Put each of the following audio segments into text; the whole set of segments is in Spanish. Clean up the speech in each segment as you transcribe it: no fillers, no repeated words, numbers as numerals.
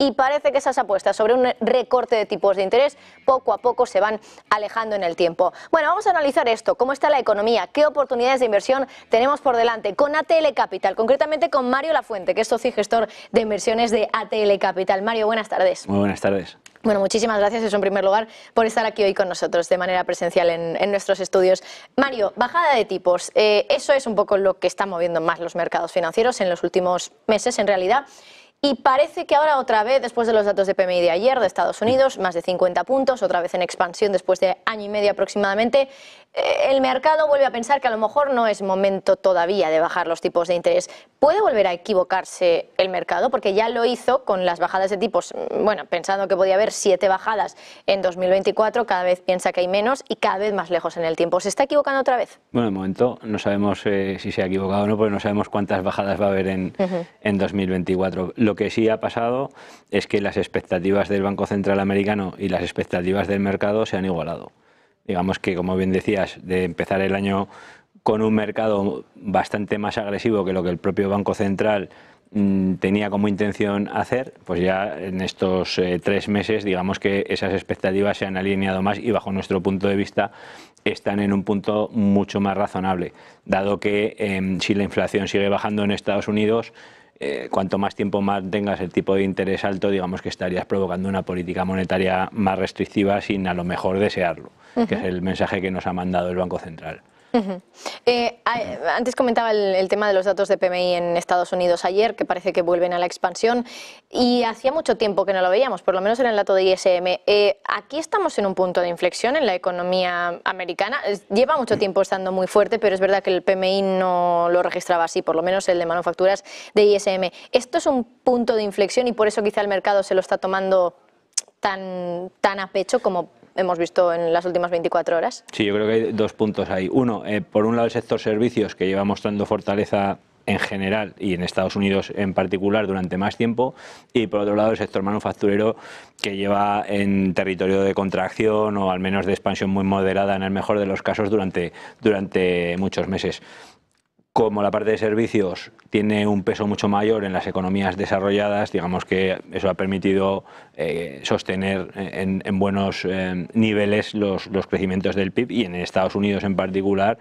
y parece que esas apuestas sobre un recorte de tipos de interés poco a poco se van alejando en el tiempo. Bueno, vamos a analizar esto, cómo está la economía, qué oportunidades de inversión tenemos por delante con ATL Capital, concretamente con Mario Lafuente, que es socio y gestor de inversiones de ATL Capital. Mario, buenas tardes. Muy buenas tardes. Bueno, muchísimas gracias, eso en primer lugar, por estar aquí hoy con nosotros de manera presencial en nuestros estudios. Mario, bajada de tipos, eso es un poco lo que está moviendo más los mercados financieros en los últimos meses, en realidad. Y parece que ahora otra vez, después de los datos de PMI de ayer de Estados Unidos, más de 50 puntos, otra vez en expansión después de año y medio aproximadamente, el mercado vuelve a pensar que a lo mejor no es momento todavía de bajar los tipos de interés. ¿Puede volver a equivocarse el mercado? Porque ya lo hizo con las bajadas de tipos, bueno, pensando que podía haber 7 bajadas en 2024, cada vez piensa que hay menos y cada vez más lejos en el tiempo. ¿Se está equivocando otra vez? Bueno, de momento no sabemos si se ha equivocado o no, porque no sabemos cuántas bajadas va a haber en 2024. Lo que sí ha pasado es que las expectativas del Banco Central americano y las expectativas del mercado se han igualado. Digamos que, como bien decías, de empezar el año con un mercado bastante más agresivo que lo que el propio Banco Central tenía como intención hacer, pues ya en estos 3 meses, digamos que esas expectativas se han alineado más y bajo nuestro punto de vista están en un punto mucho más razonable, dado que si la inflación sigue bajando en Estados Unidos, cuanto más tiempo mantengas el tipo de interés alto, digamos que estarías provocando una política monetaria más restrictiva sin a lo mejor desearlo, que es el mensaje que nos ha mandado el Banco Central. Antes comentaba el tema de los datos de PMI en Estados Unidos ayer, que parece que vuelven a la expansión, y hacía mucho tiempo que no lo veíamos, por lo menos en el dato de ISM. Aquí estamos en un punto de inflexión en la economía americana. Lleva mucho tiempo estando muy fuerte, pero es verdad que el PMI no lo registraba así, por lo menos el de manufacturas de ISM. ¿Esto es un punto de inflexión y por eso quizá el mercado se lo está tomando tan a pecho como hemos visto en las últimas 24 horas? Sí, yo creo que hay 2 puntos ahí. Uno, por un lado el sector servicios, que lleva mostrando fortaleza en general y en Estados Unidos en particular durante más tiempo, y por otro lado el sector manufacturero, que lleva en territorio de contracción o al menos de expansión muy moderada en el mejor de los casos durante muchos meses. Como la parte de servicios tiene un peso mucho mayor en las economías desarrolladas, digamos que eso ha permitido sostener en buenos niveles los crecimientos del PIB y en Estados Unidos en particular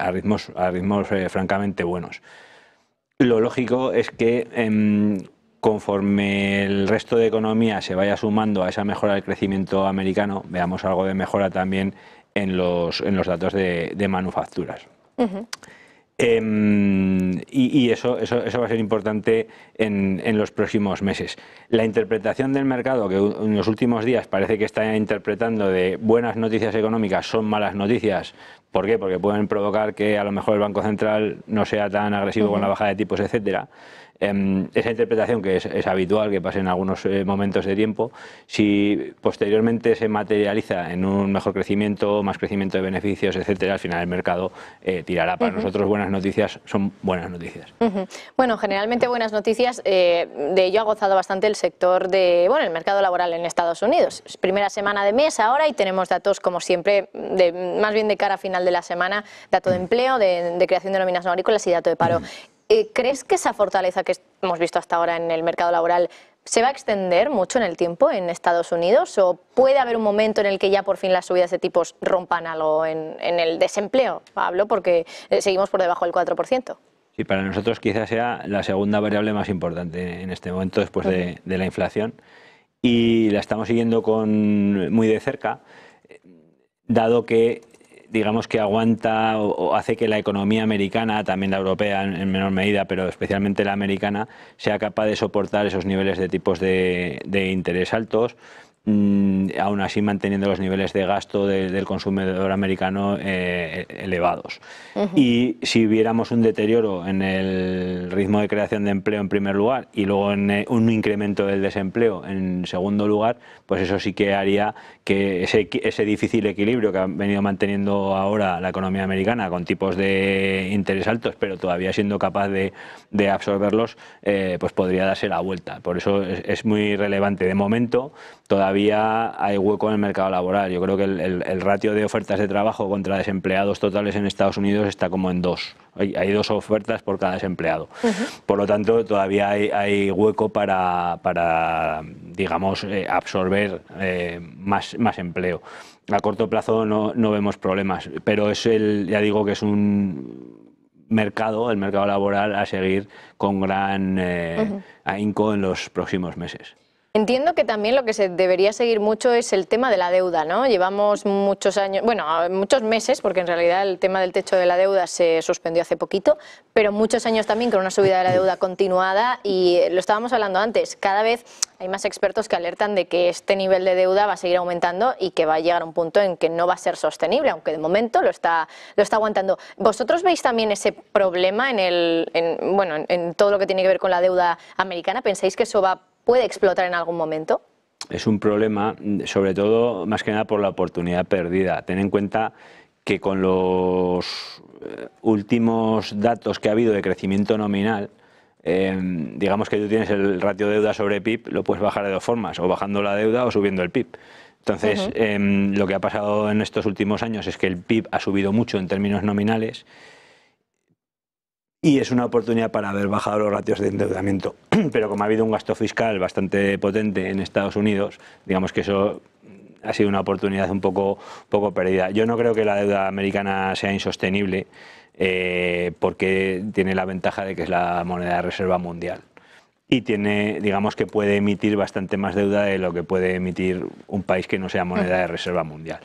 a ritmos francamente buenos. Lo lógico es que conforme el resto de economía se vaya sumando a esa mejora del crecimiento americano, veamos algo de mejora también en los datos de manufacturas. Y eso va a ser importante en los próximos meses. La interpretación del mercado, que en los últimos días parece que está interpretando de buenas noticias económicas son malas noticias. ¿Por qué? Porque pueden provocar que a lo mejor el Banco Central no sea tan agresivo con la bajada de tipos, etcétera. Esa interpretación, que es habitual que pase en algunos momentos de tiempo, si posteriormente se materializa en un mejor crecimiento, más crecimiento de beneficios, etcétera, al final el mercado tirará. Para nosotros buenas noticias son buenas noticias. Bueno, generalmente buenas noticias, de ello ha gozado bastante el sector el mercado laboral en Estados Unidos. Es primera semana de mes ahora y tenemos datos, como siempre, más bien de cara a final de la semana, dato de empleo, de creación de nóminas no agrícolas y dato de paro. ¿Crees que esa fortaleza que hemos visto hasta ahora en el mercado laboral se va a extender mucho en el tiempo en Estados Unidos? ¿O puede haber un momento en el que ya por fin las subidas de tipos rompan algo en el desempleo? Hablo porque seguimos por debajo del 4%. Sí, para nosotros quizás sea la segunda variable más importante en este momento después de la inflación, y la estamos siguiendo muy de cerca, dado que digamos que aguanta o hace que la economía americana, también la europea en menor medida, pero especialmente la americana, sea capaz de soportar esos niveles de tipos de interés altos, aún así manteniendo los niveles de gasto del consumidor americano elevados. Y si viéramos un deterioro en el ritmo de creación de empleo en primer lugar y luego en un incremento del desempleo en segundo lugar, pues eso sí que haría que ese difícil equilibrio que ha venido manteniendo ahora la economía americana con tipos de interés altos, pero todavía siendo capaz de absorberlos, pues podría darse la vuelta. Por eso es muy relevante. De momento todavía todavía hay hueco en el mercado laboral. Yo creo que el ratio de ofertas de trabajo contra desempleados totales en Estados Unidos está como en 2. Hay 2 ofertas por cada desempleado. Por lo tanto, todavía hay hueco para digamos, absorber más empleo. A corto plazo no vemos problemas, pero ya digo que es un mercado, el mercado laboral, a seguir con gran ahínco en los próximos meses. Entiendo que también lo que se debería seguir mucho es el tema de la deuda, ¿no? Llevamos muchos años, bueno, muchos meses, porque en realidad el tema del techo de la deuda se suspendió hace poquito, pero muchos años también con una subida de la deuda continuada, y lo estábamos hablando antes, cada vez hay más expertos que alertan de que este nivel de deuda va a seguir aumentando y que va a llegar a un punto en que no va a ser sostenible, aunque de momento lo está aguantando. ¿Vosotros veis también ese problema en todo lo que tiene que ver con la deuda americana? ¿Pensáis que eso puede explotar en algún momento? Es un problema, sobre todo, más que nada por la oportunidad perdida. Ten en cuenta que con los últimos datos que ha habido de crecimiento nominal, digamos que tú tienes el ratio deuda sobre PIB, lo puedes bajar de 2 formas, o bajando la deuda o subiendo el PIB. Entonces, lo que ha pasado en estos últimos años es que el PIB ha subido mucho en términos nominales, y es una oportunidad para haber bajado los ratios de endeudamiento. Pero como ha habido un gasto fiscal bastante potente en Estados Unidos, digamos que eso ha sido una oportunidad un poco perdida. Yo no creo que la deuda americana sea insostenible, porque tiene la ventaja de que es la moneda de reserva mundial. Y digamos que puede emitir bastante más deuda de lo que puede emitir un país que no sea moneda de reserva mundial.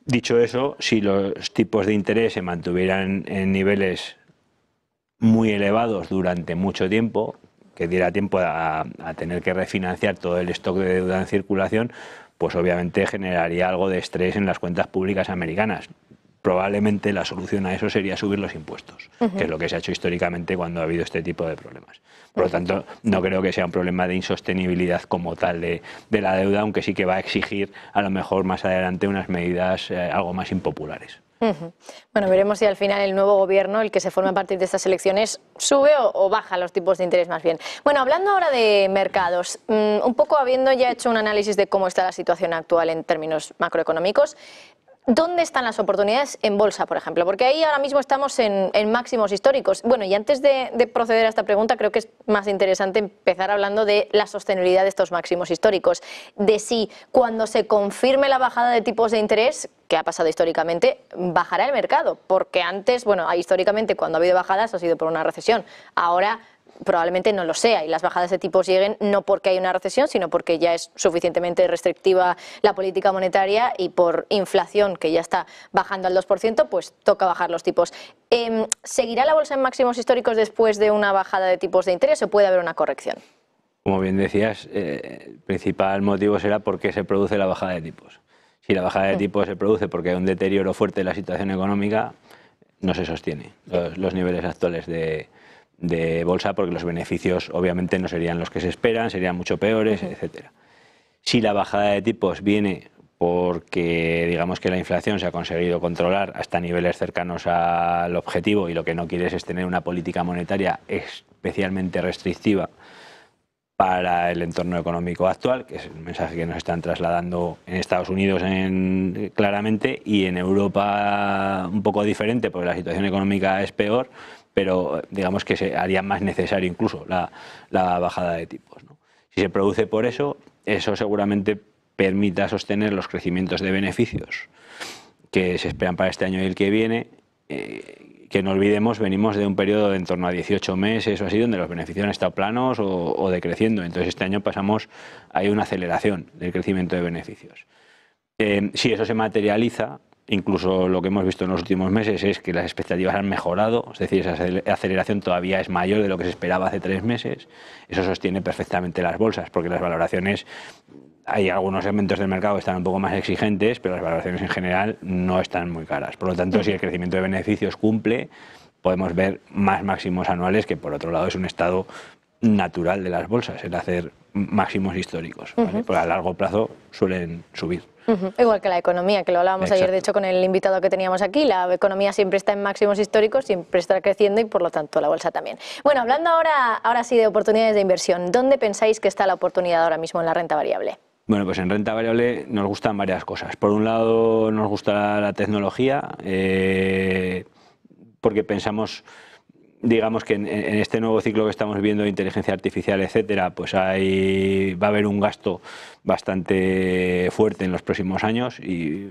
Dicho eso, si los tipos de interés se mantuvieran en niveles muy elevados durante mucho tiempo, que diera tiempo a tener que refinanciar todo el stock de deuda en circulación, pues obviamente generaría algo de estrés en las cuentas públicas americanas. Probablemente la solución a eso sería subir los impuestos, que es lo que se ha hecho históricamente cuando ha habido este tipo de problemas. Por lo tanto, no creo que sea un problema de insostenibilidad como tal de la deuda, aunque sí que va a exigir a lo mejor más adelante unas medidas algo más impopulares. Bueno, veremos si al final el nuevo gobierno, el que se forme a partir de estas elecciones, sube o baja los tipos de interés más bien. Bueno, hablando ahora de mercados, un poco habiendo ya hecho un análisis de cómo está la situación actual en términos macroeconómicos, ¿dónde están las oportunidades en bolsa, por ejemplo? Porque ahí ahora mismo estamos en máximos históricos. Bueno, y antes de proceder a esta pregunta, creo que es más interesante empezar hablando de la sostenibilidad de estos máximos históricos. De si cuando se confirme la bajada de tipos de interés, que ha pasado históricamente, bajará el mercado. Porque antes, bueno, históricamente cuando ha habido bajadas ha sido por una recesión. Ahora probablemente no lo sea, y las bajadas de tipos lleguen no porque hay una recesión, sino porque ya es suficientemente restrictiva la política monetaria, y por inflación que ya está bajando al 2%, pues toca bajar los tipos. ¿Seguirá la bolsa en máximos históricos después de una bajada de tipos de interés o puede haber una corrección? Como bien decías, el principal motivo será por qué se produce la bajada de tipos. Si la bajada de tipos se produce porque hay un deterioro fuerte de la situación económica, no se sostiene los niveles actuales de bolsa, porque los beneficios obviamente no serían los que se esperan, serían mucho peores, etcétera. Si la bajada de tipos viene porque digamos que la inflación se ha conseguido controlar hasta niveles cercanos al objetivo, y lo que no quieres es tener una política monetaria especialmente restrictiva para el entorno económico actual, que es el mensaje que nos están trasladando en Estados Unidos claramente, y en Europa un poco diferente porque la situación económica es peor, pero digamos que se haría más necesario incluso la bajada de tipos, ¿no? Si se produce por eso seguramente permita sostener los crecimientos de beneficios que se esperan para este año y el que viene, que no olvidemos, venimos de un periodo de en torno a 18 meses o así, donde los beneficios han estado planos o decreciendo. Entonces este año hay una aceleración del crecimiento de beneficios. Si eso se materializa, incluso lo que hemos visto en los últimos meses es que las expectativas han mejorado, es decir, esa aceleración todavía es mayor de lo que se esperaba hace 3 meses. Eso sostiene perfectamente las bolsas, porque las valoraciones, hay algunos segmentos del mercado que están un poco más exigentes, pero las valoraciones en general no están muy caras. Por lo tanto, si el crecimiento de beneficios cumple, podemos ver más máximos anuales, que por otro lado es un estado natural de las bolsas, el hacer máximos históricos, ¿vale? Porque a largo plazo suelen subir. Igual que la economía, que lo hablábamos ayer de hecho con el invitado que teníamos aquí. La economía siempre está en máximos históricos, siempre está creciendo, y por lo tanto la bolsa también. Bueno, hablando ahora sí de oportunidades de inversión, ¿dónde pensáis que está la oportunidad ahora mismo en la renta variable? Bueno, pues en renta variable nos gustan varias cosas. Por un lado, nos gusta la tecnología, porque pensamos, digamos, que en este nuevo ciclo que estamos viviendo de inteligencia artificial, etcétera, pues va a haber un gasto bastante fuerte en los próximos años y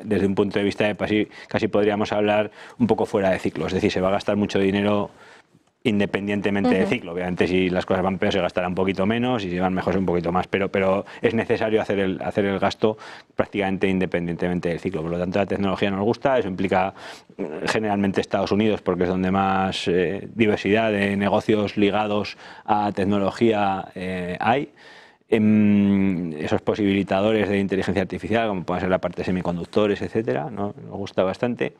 desde un punto de vista de casi podríamos hablar un poco fuera de ciclo. Es decir, se va a gastar mucho dinero independientemente del ciclo. Obviamente, si las cosas van peor se gastará un poquito menos y si van mejor un poquito más, pero es necesario hacer el gasto prácticamente independientemente del ciclo. Por lo tanto, la tecnología nos gusta, eso implica generalmente Estados Unidos porque es donde más diversidad de negocios ligados a tecnología hay. Esos posibilitadores de inteligencia artificial, como pueden ser la parte de semiconductores, etcétera, ¿no? Nos gusta bastante.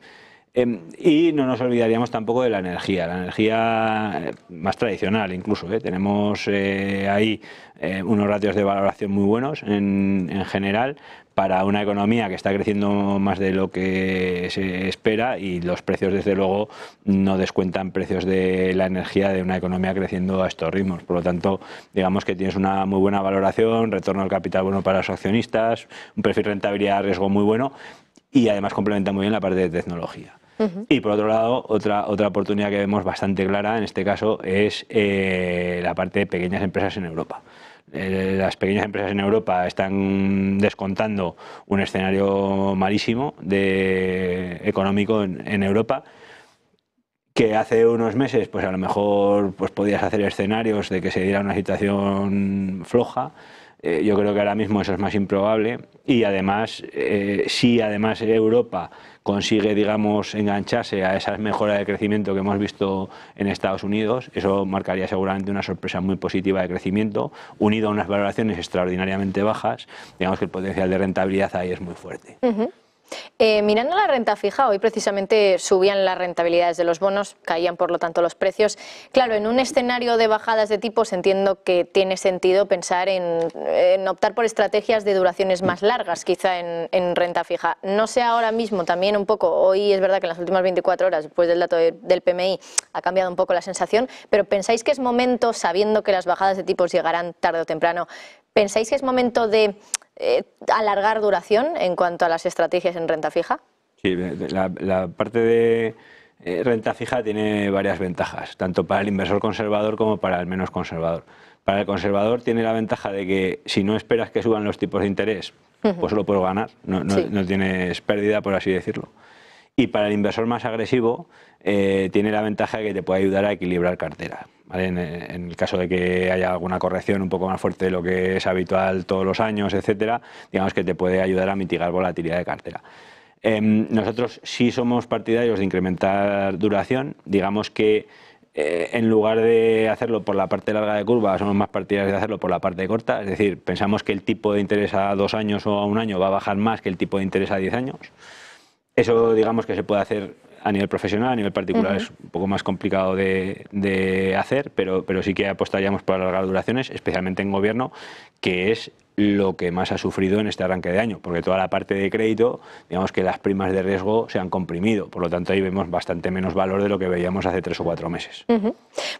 Y no nos olvidaríamos tampoco de la energía más tradicional incluso. Tenemos ahí unos ratios de valoración muy buenos en general para una economía que está creciendo más de lo que se espera y los precios desde luego no descuentan precios de la energía de una economía creciendo a estos ritmos. Por lo tanto, digamos que tienes una muy buena valoración, retorno al capital bueno para los accionistas, un perfil rentabilidad-riesgo muy bueno y además complementa muy bien la parte de tecnología. Y por otro lado, otra oportunidad que vemos bastante clara en este caso es la parte de pequeñas empresas en Europa. Las pequeñas empresas en Europa están descontando un escenario malísimo económico en Europa, que hace unos meses pues a lo mejor pues podías hacer escenarios de que se diera una situación floja. Yo creo que ahora mismo eso es más improbable y además, si además Europa consigue, digamos, engancharse a esa mejora de crecimiento que hemos visto en Estados Unidos, eso marcaría seguramente una sorpresa muy positiva de crecimiento, unido a unas valoraciones extraordinariamente bajas. Digamos que el potencial de rentabilidad ahí es muy fuerte. Mirando la renta fija, hoy precisamente subían las rentabilidades de los bonos, caían por lo tanto los precios. Claro, en un escenario de bajadas de tipos entiendo que tiene sentido pensar en optar por estrategias de duraciones más largas, quizá en renta fija. No sé ahora mismo, también un poco, hoy es verdad que en las últimas 24 horas, después del dato del PMI, ha cambiado un poco la sensación, pero ¿pensáis que es momento, sabiendo que las bajadas de tipos llegarán tarde o temprano, pensáis que es momento de alargar duración en cuanto a las estrategias en renta fija? Sí, la parte de renta fija tiene varias ventajas, tanto para el inversor conservador como para el menos conservador. Para el conservador tiene la ventaja de que si no esperas que suban los tipos de interés, pues lo puedes ganar, no tienes pérdida, por así decirlo. Y para el inversor más agresivo tiene la ventaja de que te puede ayudar a equilibrar cartera. ¿Vale? En el caso de que haya alguna corrección un poco más fuerte de lo que es habitual todos los años, etcétera, digamos que te puede ayudar a mitigar volatilidad de cartera. Nosotros sí somos partidarios de incrementar duración, digamos que en lugar de hacerlo por la parte larga de curva, somos más partidarios de hacerlo por la parte corta, es decir, pensamos que el tipo de interés a 2 años o a 1 año va a bajar más que el tipo de interés a 10 años. Eso digamos que se puede hacer a nivel profesional, a nivel particular es un poco más complicado de hacer, pero sí que apostaríamos por alargar duraciones, especialmente en gobierno, que es lo que más ha sufrido en este arranque de año, porque toda la parte de crédito, digamos que las primas de riesgo se han comprimido, por lo tanto ahí vemos bastante menos valor de lo que veíamos hace 3 o 4 meses.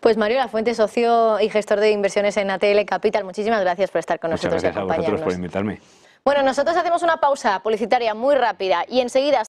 Pues Mario Lafuente, socio y gestor de inversiones en ATL Capital, muchísimas gracias por estar con nosotros y acompañarnos. Muchas gracias a vosotros por invitarme. Bueno, nosotros hacemos una pausa publicitaria muy rápida y enseguida